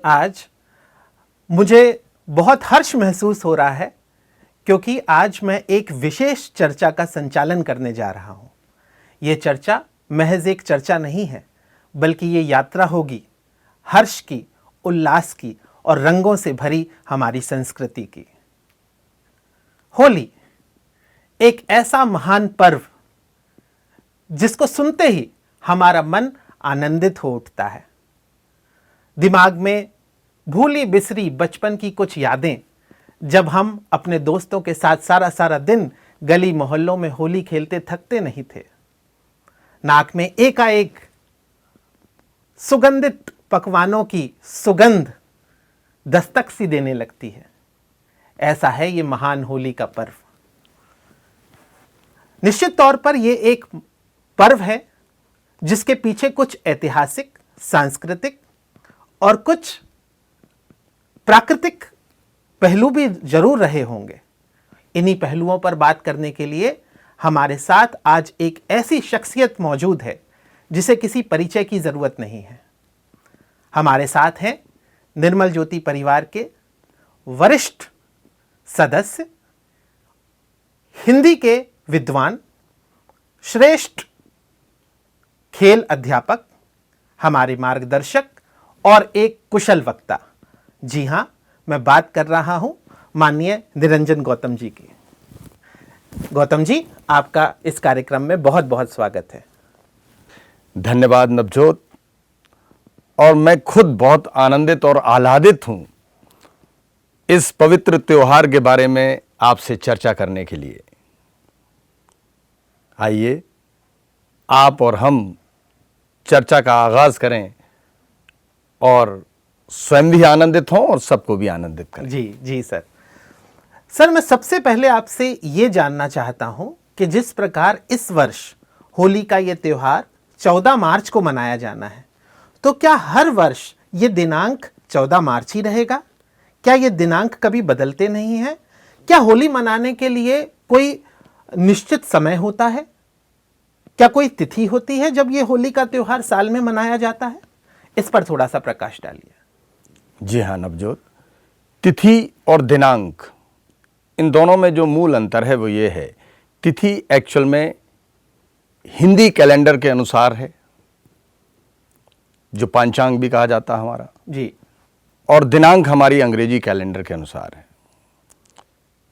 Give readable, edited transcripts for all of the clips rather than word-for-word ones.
आज मुझे बहुत हर्ष महसूस हो रहा है क्योंकि आज मैं एक विशेष चर्चा का संचालन करने जा रहा हूं। ये चर्चा महज एक चर्चा नहीं है, बल्कि ये यात्रा होगी हर्ष की, उल्लास की और रंगों से भरी हमारी संस्कृति की। होली एक ऐसा महान पर्व जिसको सुनते ही हमारा मन आनंदित हो उठता है। दिमाग में भूली बिसरी बचपन की कुछ यादें, जब हम अपने दोस्तों के साथ सारा सारा दिन गली मोहल्लों में होली खेलते थकते नहीं थे। नाक में एकाएक सुगंधित पकवानों की सुगंध दस्तक सी देने लगती है। ऐसा है ये महान होली का पर्व। निश्चित तौर पर यह एक पर्व है जिसके पीछे कुछ ऐतिहासिक, सांस्कृतिक और कुछ प्राकृतिक पहलू भी जरूर रहे होंगे। इन्हीं पहलुओं पर बात करने के लिए हमारे साथ आज एक ऐसी शख्सियत मौजूद है जिसे किसी परिचय की जरूरत नहीं है। हमारे साथ हैं निर्मल ज्योति परिवार के वरिष्ठ सदस्य, हिंदी के विद्वान, श्रेष्ठ खेल अध्यापक, हमारे मार्गदर्शक और एक कुशल वक्ता। जी हां, मैं बात कर रहा हूं माननीय निरंजन गौतम जी की। गौतम जी, आपका इस कार्यक्रम में बहुत बहुत स्वागत है। धन्यवाद नवजोत। और मैं खुद बहुत आनंदित और आह्लादित हूं इस पवित्र त्योहार के बारे में आपसे चर्चा करने के लिए। आइए आप और हम चर्चा का आगाज करें और स्वयं भी आनंदित हों और सबको भी आनंदित करें। जी सर, मैं सबसे पहले आपसे ये जानना चाहता हूं कि जिस प्रकार इस वर्ष होली का ये त्योहार 14 मार्च को मनाया जाना है, तो क्या हर वर्ष ये दिनांक 14 मार्च ही रहेगा? क्या ये दिनांक कभी बदलते नहीं हैं? क्या होली मनाने के लिए कोई निश्चित समय होता है? क्या कोई तिथि होती है जब ये होली का त्योहार साल में मनाया जाता है? इस पर थोड़ा सा प्रकाश डालिए। जी हाँ नवजोत, तिथि और दिनांक, इन दोनों में जो मूल अंतर है वो ये है, तिथि एक्चुअल में हिंदी कैलेंडर के अनुसार है, जो पंचांग भी कहा जाता है हमारा जी, और दिनांक हमारी अंग्रेजी कैलेंडर के अनुसार है।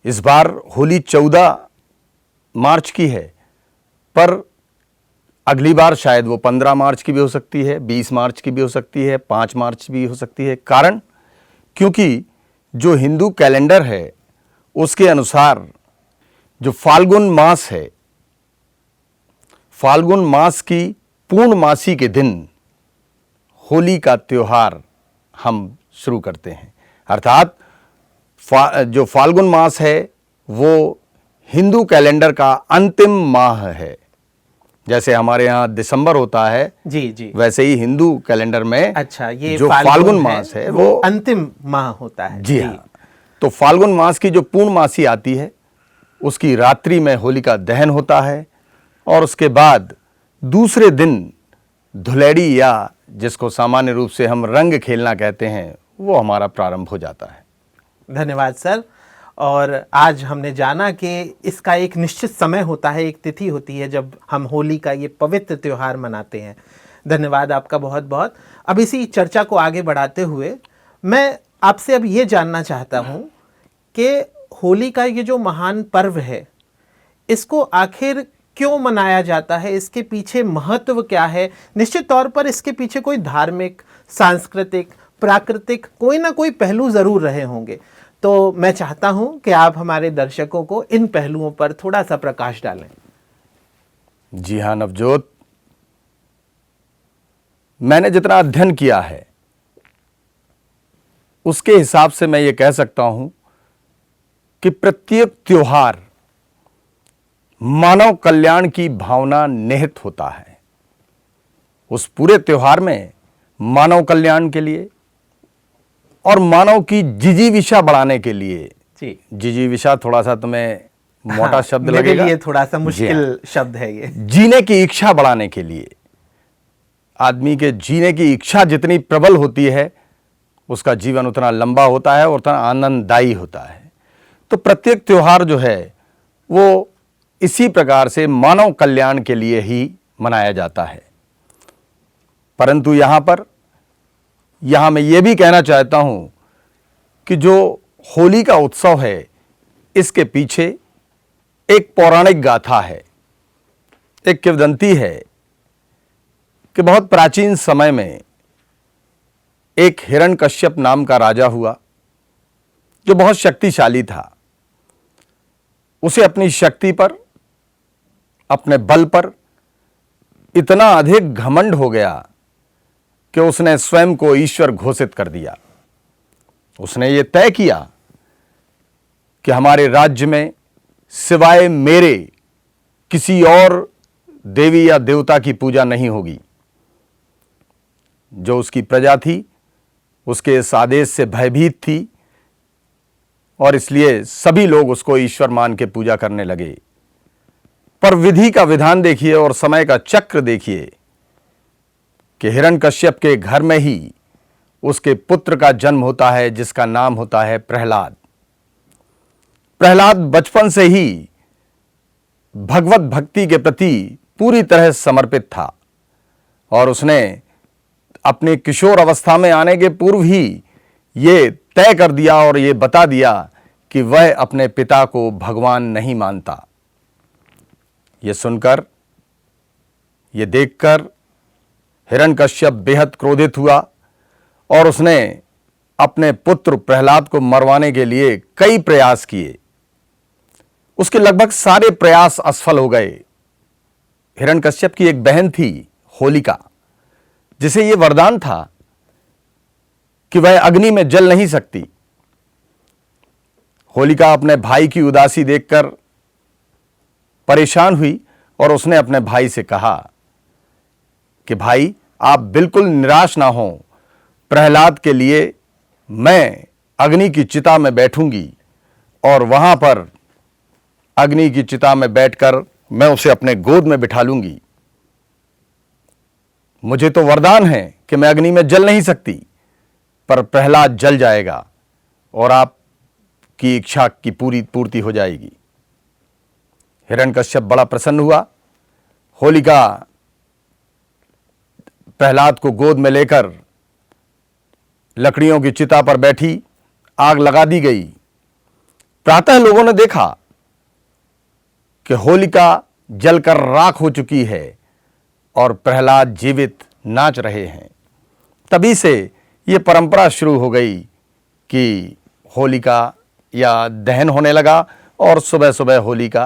इस बार होली 14 मार्च की है, पर अगली बार शायद वो 15 मार्च की भी हो सकती है, 20 मार्च की भी हो सकती है, 5 मार्च भी हो सकती है। कारण क्योंकि जो हिंदू कैलेंडर है उसके अनुसार जो फाल्गुन मास है, फाल्गुन मास की पूर्णमासी के दिन होली का त्योहार हम शुरू करते हैं। अर्थात जो फाल्गुन मास है वो हिंदू कैलेंडर का अंतिम माह है। जैसे हमारे यहाँ दिसंबर होता है, जी, वैसे ही हिंदू कैलेंडर में अच्छा, ये जो फाल्गुन मास है वो अंतिम माह होता है। जी हाँ, तो फाल्गुन मास की जो पूर्णमासी आती है उसकी रात्रि में होली का दहन होता है और उसके बाद दूसरे दिन धुलेड़ी, या जिसको सामान्य रूप से हम रंग खेलना कहते हैं, वो हमारा प्रारंभ हो जाता है। धन्यवाद सर। और आज हमने जाना कि इसका एक निश्चित समय होता है, एक तिथि होती है जब हम होली का ये पवित्र त्योहार मनाते हैं। धन्यवाद आपका बहुत बहुत। अब इसी चर्चा को आगे बढ़ाते हुए मैं आपसे अब ये जानना चाहता हूँ कि होली का ये जो महान पर्व है, इसको आखिर क्यों मनाया जाता है? इसके पीछे महत्व क्या है? निश्चित तौर पर इसके पीछे कोई धार्मिक, सांस्कृतिक, प्राकृतिक कोई ना कोई पहलू ज़रूर रहे होंगे। तो मैं चाहता हूं कि आप हमारे दर्शकों को इन पहलुओं पर थोड़ा सा प्रकाश डालें। जी हाँ नवजोत, मैंने जितना अध्ययन किया है उसके हिसाब से मैं ये कह सकता हूं कि प्रत्येक त्योहार मानव कल्याण की भावना निहित होता है। उस पूरे त्योहार में मानव कल्याण के लिए और मानव की जिजीविषा बढ़ाने के लिए, जिजीविषा थोड़ा सा तुम्हें मोटा शब्द लगेगा, ये थोड़ा सा मुश्किल शब्द है। ये जीने की इच्छा बढ़ाने के लिए, आदमी के जीने की इच्छा जितनी प्रबल होती है उसका जीवन उतना लंबा होता है और उतना आनंददायी होता है। तो प्रत्येक त्यौहार जो है वो इसी प्रकार से मानव कल्याण के लिए ही मनाया जाता है। परंतु यहाँ मैं ये भी कहना चाहता हूँ कि जो होली का उत्सव है, इसके पीछे एक पौराणिक गाथा है, एक किंवदंती है कि बहुत प्राचीन समय में एक हिरण्यकश्यप नाम का राजा हुआ जो बहुत शक्तिशाली था। उसे अपनी शक्ति पर, अपने बल पर इतना अधिक घमंड हो गया कि उसने स्वयं को ईश्वर घोषित कर दिया। उसने ये तय किया कि हमारे राज्य में सिवाय मेरे किसी और देवी या देवता की पूजा नहीं होगी। जो उसकी प्रजा थी उसके इस आदेश से भयभीत थी और इसलिए सभी लोग उसको ईश्वर मान के पूजा करने लगे। पर विधि का विधान देखिए और समय का चक्र देखिए कि हिरण्यकश्यप के घर में ही उसके पुत्र का जन्म होता है जिसका नाम होता है प्रहलाद। प्रहलाद बचपन से ही भगवत भक्ति के प्रति पूरी तरह समर्पित था और उसने अपने किशोर अवस्था में आने के पूर्व ही ये तय कर दिया और ये बता दिया कि वह अपने पिता को भगवान नहीं मानता। ये सुनकर, ये देखकर हिरण्यकश्यप बेहद क्रोधित हुआ और उसने अपने पुत्र प्रहलाद को मरवाने के लिए कई प्रयास किए। उसके लगभग सारे प्रयास असफल हो गए। हिरण्यकश्यप की एक बहन थी होलिका, जिसे यह वरदान था कि वह अग्नि में जल नहीं सकती। होलिका अपने भाई की उदासी देखकर परेशान हुई और उसने अपने भाई से कहा कि भाई, आप बिल्कुल निराश ना हो, प्रहलाद के लिए मैं अग्नि की चिता में बैठूंगी और वहां पर अग्नि की चिता में बैठकर मैं उसे अपने गोद में बिठा लूंगी। मुझे तो वरदान है कि मैं अग्नि में जल नहीं सकती, पर प्रहलाद जल जाएगा और आपकी इच्छा की पूर्ति हो जाएगी। हिरण्यकश्यप बड़ा प्रसन्न हुआ। होलिका प्रहलाद को गोद में लेकर लकड़ियों की चिता पर बैठी, आग लगा दी गई। प्रातः लोगों ने देखा कि होलिका जलकर राख हो चुकी है और प्रहलाद जीवित नाच रहे हैं। तभी से यह परंपरा शुरू हो गई कि होलिका या दहन होने लगा और सुबह सुबह होली का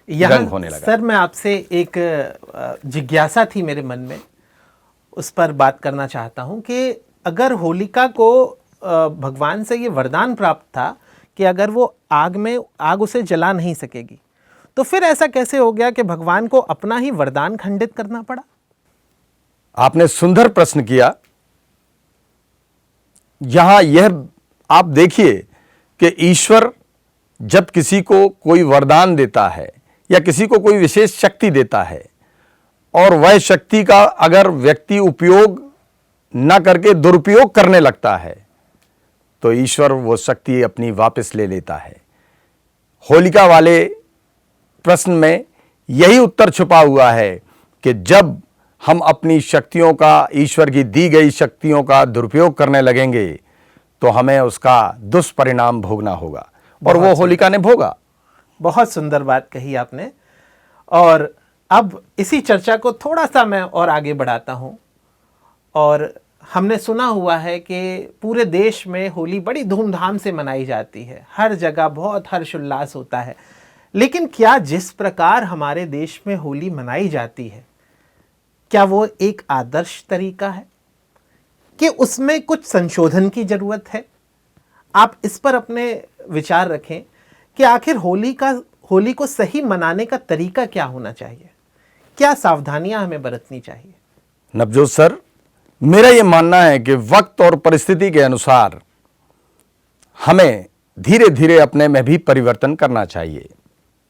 रंग होने लगा। सर, मैं आपसे एक जिज्ञासा थी मेरे मन में, उस पर बात करना चाहता हूं कि अगर होलिका को भगवान से ये वरदान प्राप्त था कि अगर वो आग उसे जला नहीं सकेगी, तो फिर ऐसा कैसे हो गया कि भगवान को अपना ही वरदान खंडित करना पड़ा? आपने सुंदर प्रश्न किया। यहां यह आप देखिए कि ईश्वर जब किसी को कोई वरदान देता है या किसी को कोई विशेष शक्ति देता है और वह शक्ति का अगर व्यक्ति उपयोग न करके दुरुपयोग करने लगता है, तो ईश्वर वो शक्ति अपनी वापस ले लेता है। होलिका वाले प्रश्न में यही उत्तर छुपा हुआ है कि जब हम अपनी शक्तियों का, ईश्वर की दी गई शक्तियों का दुरुपयोग करने लगेंगे तो हमें उसका दुष्परिणाम भोगना होगा, और वो होलिका ने भोगा। बहुत सुंदर बात कही आपने। और अब इसी चर्चा को थोड़ा सा मैं और आगे बढ़ाता हूं। और हमने सुना हुआ है कि पूरे देश में होली बड़ी धूमधाम से मनाई जाती है, हर जगह बहुत हर्षोल्लास होता है। लेकिन क्या जिस प्रकार हमारे देश में होली मनाई जाती है, क्या वो एक आदर्श तरीका है कि उसमें कुछ संशोधन की जरूरत है? आप इस पर अपने विचार रखें कि आखिर होली को सही मनाने का तरीका क्या होना चाहिए, क्या सावधानियां हमें बरतनी चाहिए? नवजोत सर, मेरा यह मानना है कि वक्त और परिस्थिति के अनुसार हमें धीरे धीरे अपने में भी परिवर्तन करना चाहिए।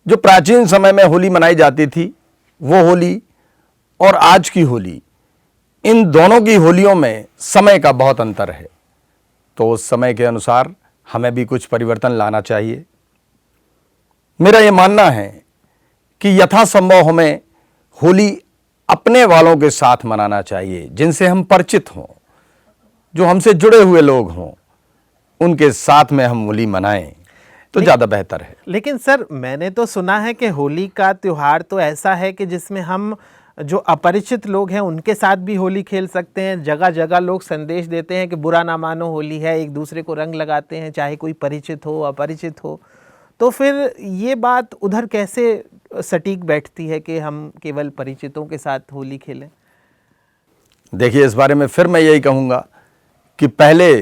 जो प्राचीन समय में होली मनाई जाती थी, वो होली और आज की होली, इन दोनों की होलियों में समय का बहुत अंतर है। तो उस समय के अनुसार हमें भी कुछ परिवर्तन लाना चाहिए। मेरा ये मानना है कि यथासंभव हमें होली अपने वालों के साथ मनाना चाहिए, जिनसे हम परिचित हों, जो हमसे जुड़े हुए लोग हों, उनके साथ में हम होली मनाएं तो ज़्यादा बेहतर है। लेकिन सर, मैंने तो सुना है कि होली का त्योहार तो ऐसा है कि जिसमें हम जो अपरिचित लोग हैं उनके साथ भी होली खेल सकते हैं। जगह जगह लोग संदेश देते हैं कि बुरा ना मानो, होली है, एक दूसरे को रंग लगाते हैं, चाहे कोई परिचित हो अपरिचित हो। तो फिर ये बात उधर कैसे सटीक बैठती है कि हम केवल परिचितों के साथ होली खेलें? देखिए, इस बारे में फिर मैं यही कहूँगा कि पहले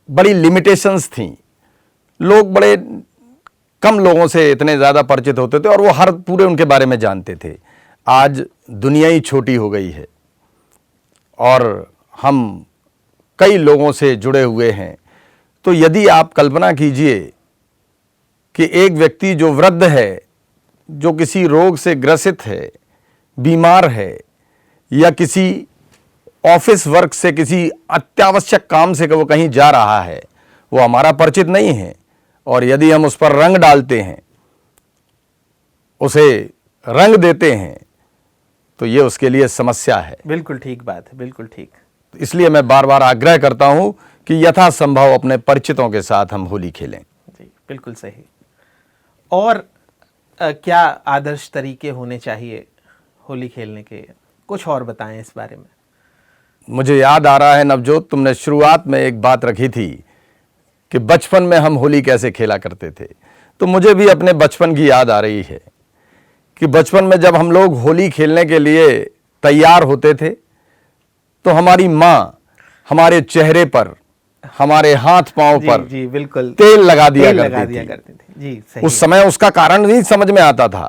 बड़ी लिमिटेशंस थी, लोग बड़े कम लोगों से इतने ज़्यादा परिचित होते थे और वो हर पूरे उनके बारे में जानते थे। आज दुनिया ही छोटी हो गई है और हम कई लोगों से जुड़े हुए हैं। तो यदि आप कल्पना कीजिए कि एक व्यक्ति जो वृद्ध है, जो किसी रोग से ग्रसित है, बीमार है, या किसी ऑफिस वर्क से, किसी अत्यावश्यक काम से वो कहीं जा रहा है, वो हमारा परिचित नहीं है, और यदि हम उस पर रंग डालते हैं, उसे रंग देते हैं, तो ये उसके लिए समस्या है। बिल्कुल ठीक बात है, बिल्कुल ठीक। इसलिए मैं बार बार आग्रह करता हूं कि यथासंभव अपने परिचितों के साथ हम होली खेलें। जी, बिल्कुल सही। और क्या आदर्श तरीके होने चाहिए होली खेलने के? कुछ और बताएं इस बारे में। मुझे याद आ रहा है नवजोत, तुमने शुरुआत में एक बात रखी थी कि बचपन में हम होली कैसे खेला करते थे। तो मुझे भी अपने बचपन की याद आ रही है कि बचपन में जब हम लोग होली खेलने के लिए तैयार होते थे तो हमारी माँ हमारे चेहरे पर, हमारे हाथ पांव पर जी बिल्कुल तेल लगा दिया करती थी। जी सही। उस समय उसका कारण नहीं समझ में आता था,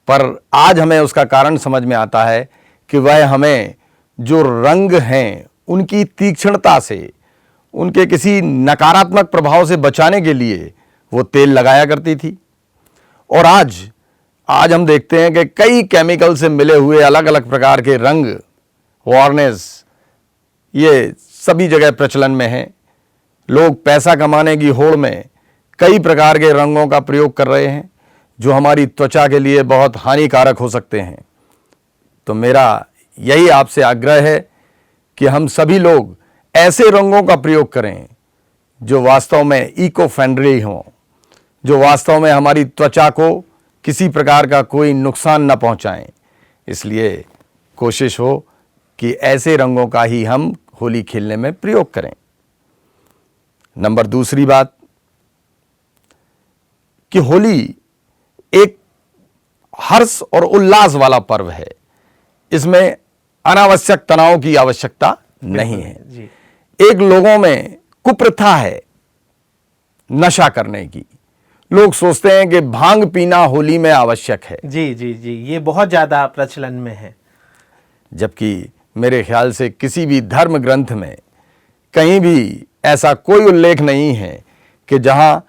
पर आज हमें उसका कारण समझ में आता है कि वह हमें जो रंग हैं उनकी तीक्ष्णता से, उनके किसी नकारात्मक प्रभाव से बचाने के लिए वो तेल लगाया करती थी। और आज हम देखते हैं कि कई केमिकल से मिले हुए अलग अलग प्रकार के रंग, वार्निश, ये सभी जगह प्रचलन में हैं। लोग पैसा कमाने की होड़ में कई प्रकार के रंगों का प्रयोग कर रहे हैं जो हमारी त्वचा के लिए बहुत हानिकारक हो सकते हैं। तो मेरा यही आपसे आग्रह है कि हम सभी लोग ऐसे रंगों का प्रयोग करें जो वास्तव में इको फ्रेंडली हों, जो वास्तव में हमारी त्वचा को किसी प्रकार का कोई नुकसान न पहुंचाएं। इसलिए कोशिश हो कि ऐसे रंगों का ही हम होली खेलने में प्रयोग करें। नंबर दूसरी बात कि होली एक हर्ष और उल्लास वाला पर्व है, इसमें अनावश्यक तनाव की आवश्यकता नहीं है। जी। एक लोगों में कुप्रथा है नशा करने की। लोग सोचते हैं कि भांग पीना होली में आवश्यक है। जी जी जी, ये बहुत ज्यादा प्रचलन में है। जबकि मेरे ख्याल से किसी भी धर्म ग्रंथ में कहीं भी ऐसा कोई उल्लेख नहीं है कि जहां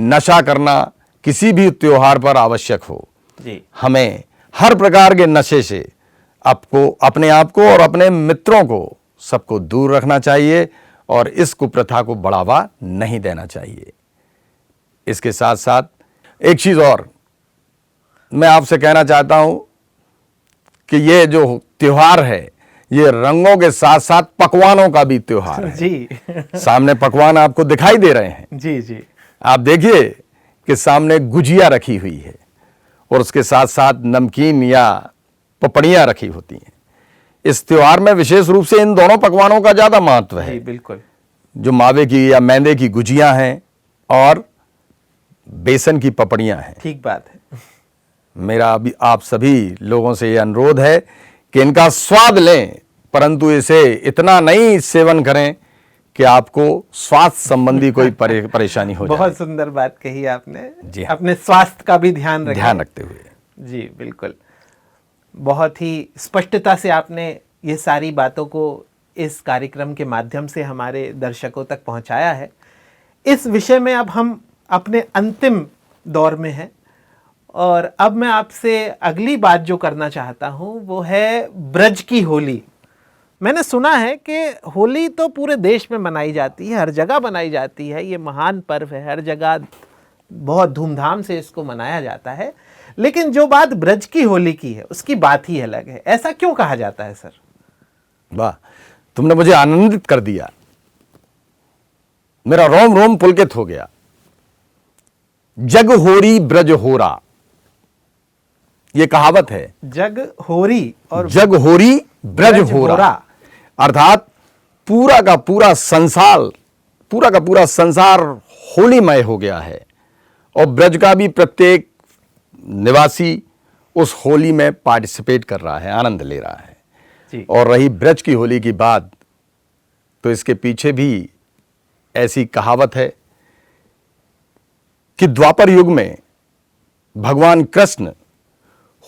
नशा करना किसी भी त्योहार पर आवश्यक हो। जी। हमें हर प्रकार के नशे से अपने आप को और अपने मित्रों को सबको दूर रखना चाहिए और इस कुप्रथा को बढ़ावा नहीं देना चाहिए। इसके साथ साथ एक चीज और मैं आपसे कहना चाहता हूं कि ये जो त्योहार है ये रंगों के साथ साथ पकवानों का भी त्योहार है। जी। सामने पकवान आपको दिखाई दे रहे हैं। जी जी। आप देखिए कि सामने गुजिया रखी हुई है और उसके साथ साथ नमकीन या पपड़ियां रखी होती हैं। इस त्योहार में विशेष रूप से इन दोनों पकवानों का ज्यादा महत्व है। जी बिल्कुल। जो मावे की या मैदे की गुजियां हैं और बेसन की पपड़ियां हैं। ठीक बात है। मेरा अभी आप सभी लोगों से यह अनुरोध है कि इनका स्वाद लें, परंतु इसे इतना नहीं सेवन करें कि आपको स्वास्थ्य संबंधी कोई परेशानी हो जाए। बहुत सुंदर बात कही आपने। जी हाँ। अपने स्वास्थ्य का भी ध्यान रखते हुए। जी बिल्कुल। बहुत ही स्पष्टता से आपने ये सारी बातों को इस कार्यक्रम के माध्यम से हमारे दर्शकों तक पहुंचाया है। इस विषय में अब हम अपने अंतिम दौर में हैं और अब मैं आपसे अगली बात जो करना चाहता हूं वो है ब्रज की होली। मैंने सुना है कि होली तो पूरे देश में मनाई जाती है, हर जगह मनाई जाती है, ये महान पर्व है, हर जगह बहुत धूमधाम से इसको मनाया जाता है। लेकिन जो बात ब्रज की होली की है उसकी बात ही अलग है। ऐसा क्यों कहा जाता है सर? वाह, तुमने मुझे आनंदित कर दिया, मेरा रोम रोम पुलकित हो गया। जग होरी ब्रज होरा, ये कहावत है। जग होरी और जग होरी ब्रज होरा, अर्थात पूरा का पूरा संसार होलीमय हो गया है और ब्रज का भी प्रत्येक निवासी उस होली में पार्टिसिपेट कर रहा है, आनंद ले रहा है जी। और रही ब्रज की होली की बात, तो इसके पीछे भी ऐसी कहावत है कि द्वापर युग में भगवान कृष्ण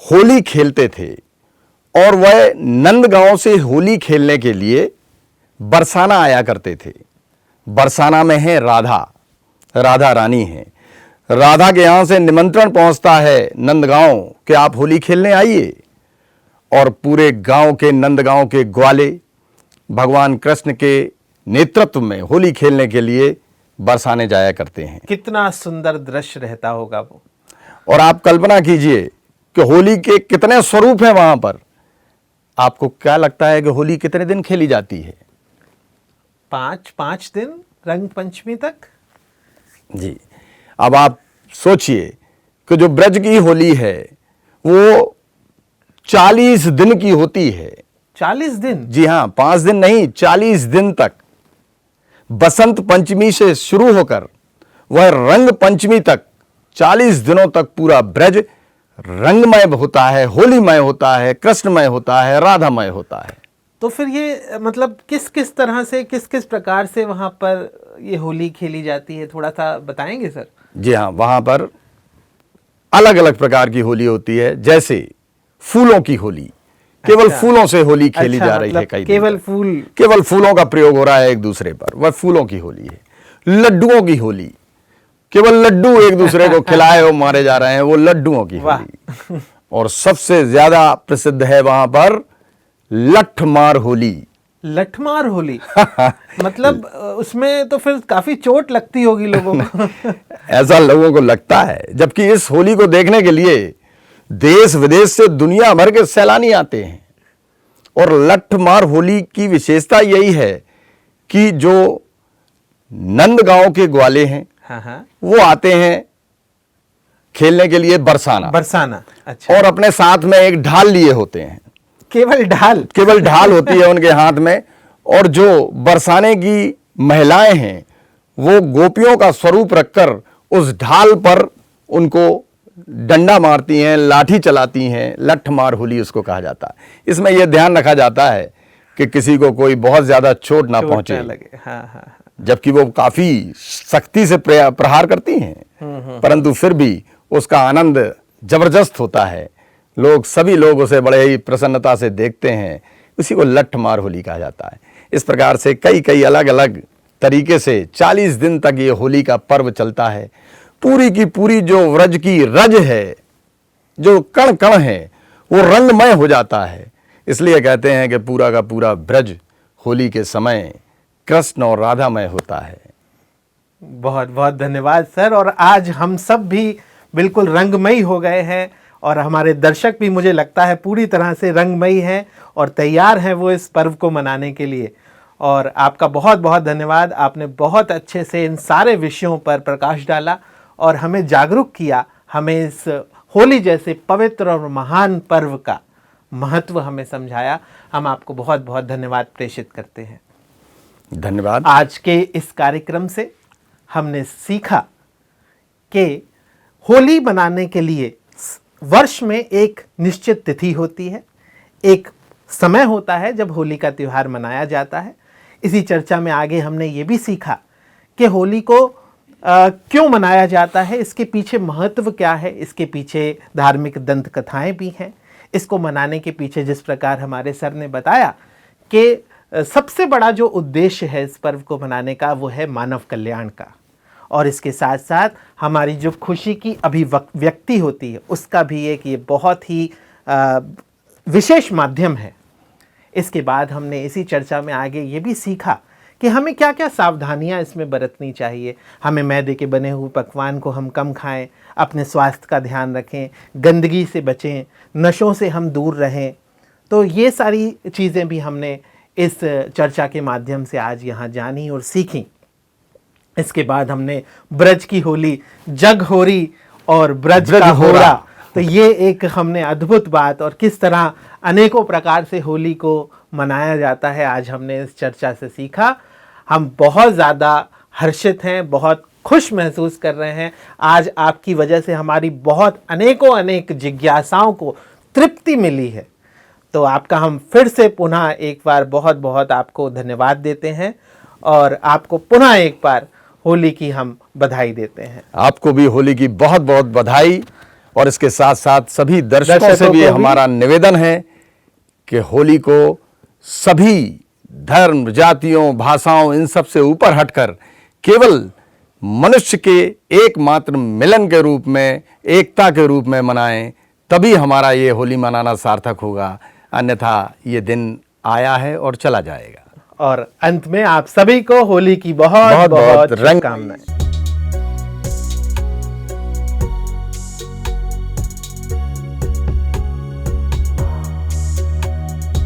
होली खेलते थे और वह नंदगांव से होली खेलने के लिए बरसाना आया करते थे। बरसाना में है राधा रानी है। राधा के यहां से निमंत्रण पहुंचता है नंदगांव कि आप होली खेलने आइए, और पूरे गांव के, नंदगांव के ग्वाले भगवान कृष्ण के नेतृत्व में होली खेलने के लिए बरसाने जाया करते हैं। कितना सुंदर दृश्य रहता होगा वो। और आप कल्पना कीजिए कि होली के कितने स्वरूप हैं वहां पर। आपको क्या लगता है कि होली कितने दिन खेली जाती है? 5 दिन, रंग पंचमी तक। जी, अब आप सोचिए कि जो ब्रज की होली है वो 40 दिन की होती है। 40 दिन? जी हां, 5 दिन नहीं, 40 दिन तक। बसंत पंचमी से शुरू होकर वह रंग पंचमी तक 40 दिनों तक पूरा ब्रज रंगमय होता है, होलीमय होता है, कृष्णमय होता है, राधामय होता है। तो फिर ये मतलब किस किस तरह से, किस किस प्रकार से वहां पर ये होली खेली जाती है, थोड़ा सा बताएंगे सर? जी हाँ, वहां पर अलग अलग प्रकार की होली होती है। जैसे फूलों की होली, केवल अच्छा। फूलों से होली खेली अच्छा, जा रही है। मतलब कई केवल फूलों का प्रयोग हो रहा है एक दूसरे पर, वह फूलों की होली है। लड्डुओं की होली, केवल लड्डू एक दूसरे को खिलाए और मारे जा रहे हैं, वो लड्डुओं की होली। और सबसे ज्यादा प्रसिद्ध है वहां पर लठमार होली। लठमार होली मतलब उसमें तो फिर काफी चोट लगती होगी लोगों को। ऐसा लोगों को लगता है, जबकि इस होली को देखने के लिए देश विदेश से दुनिया भर के सैलानी आते हैं। और लठमार होली की विशेषता यही है कि जो नंदगांव के ग्वाले हैं, हाँ, वो आते हैं खेलने के लिए बरसाना। अच्छा। और अपने साथ में एक ढाल लिए होते हैं। केवल ढाल होती है उनके हाथ में। और जो बरसाने की महिलाएं हैं वो गोपियों का स्वरूप रखकर उस ढाल पर उनको डंडा मारती हैं, लाठी चलाती हैं। लठमार होली उसको कहा जाता है। इसमें यह ध्यान रखा जाता है कि किसी को कोई बहुत ज्यादा चोट ना पहुंचे। हाँ। जबकि वो काफी सख्ती से प्रहार करती हैं, परंतु फिर भी उसका आनंद जबरदस्त होता है। सभी लोग उसे बड़े ही प्रसन्नता से देखते हैं। उसी को लठमार होली कहा जाता है। इस प्रकार से कई अलग अलग तरीके से 40 दिन तक ये होली का पर्व चलता है। पूरी की पूरी जो व्रज की रज है, जो कण कण है, वो रंगमय हो जाता है। इसलिए कहते हैं कि पूरा का पूरा ब्रज होली के समय कृष्ण और राधामय होता है। बहुत बहुत धन्यवाद सर। और आज हम सब भी बिल्कुल रंगमयी हो गए हैं और हमारे दर्शक भी मुझे लगता है पूरी तरह से रंगमयी हैं और तैयार हैं वो इस पर्व को मनाने के लिए। और आपका बहुत बहुत धन्यवाद। आपने बहुत अच्छे से इन सारे विषयों पर प्रकाश डाला और हमें जागरूक किया, हमें इस होली जैसे पवित्र और महान पर्व का महत्व हमें समझाया। हम आपको बहुत बहुत धन्यवाद प्रेषित करते हैं। धन्यवाद। आज के इस कार्यक्रम से हमने सीखा कि होली मनाने के लिए वर्ष में एक निश्चित तिथि होती है, एक समय होता है जब होली का त्यौहार मनाया जाता है। इसी चर्चा में आगे हमने ये भी सीखा कि होली को क्यों मनाया जाता है, इसके पीछे महत्व क्या है, इसके पीछे धार्मिक दंत कथाएं भी हैं। इसको मनाने के पीछे जिस प्रकार हमारे सर ने बताया कि सबसे बड़ा जो उद्देश्य है इस पर्व को मनाने का वो है मानव कल्याण का, और इसके साथ साथ हमारी जो खुशी की अभिव्यक्ति होती है उसका भी एक ये बहुत ही विशेष माध्यम है। इसके बाद हमने इसी चर्चा में आगे ये भी सीखा कि हमें क्या क्या सावधानियां इसमें बरतनी चाहिए। हमें मैदे के बने हुए पकवान को हम कम खाएं, अपने स्वास्थ्य का ध्यान रखें, गंदगी से बचें, नशों से हम दूर रहें। तो ये सारी चीज़ें भी हमने इस चर्चा के माध्यम से आज यहाँ जानी और सीखी। इसके बाद हमने ब्रज की होली, जग होरी और ब्रज का होरा, तो ये एक हमने अद्भुत बात और किस तरह अनेकों प्रकार से होली को मनाया जाता है आज हमने इस चर्चा से सीखा। हम बहुत ज़्यादा हर्षित हैं, बहुत खुश महसूस कर रहे हैं। आज आपकी वजह से हमारी बहुत अनेक जिज्ञासाओं को तृप्ति मिली है। तो आपका हम फिर से पुनः एक बार बहुत बहुत आपको धन्यवाद देते हैं और आपको पुनः एक बार होली की हम बधाई देते हैं। आपको भी होली की बहुत बहुत बधाई। और इसके साथ साथ सभी दर्शकों से भी हमारा निवेदन है कि होली को सभी धर्म, जातियों, भाषाओं, इन सब से ऊपर हटकर केवल मनुष्य के एकमात्र मिलन के रूप में, एकता के रूप में मनाएं, तभी हमारा ये होली मनाना सार्थक होगा। अन्यथा ये दिन आया है और चला जाएगा। और अंत में आप सभी को होली की बहुत बहुत शुभकामनाएं।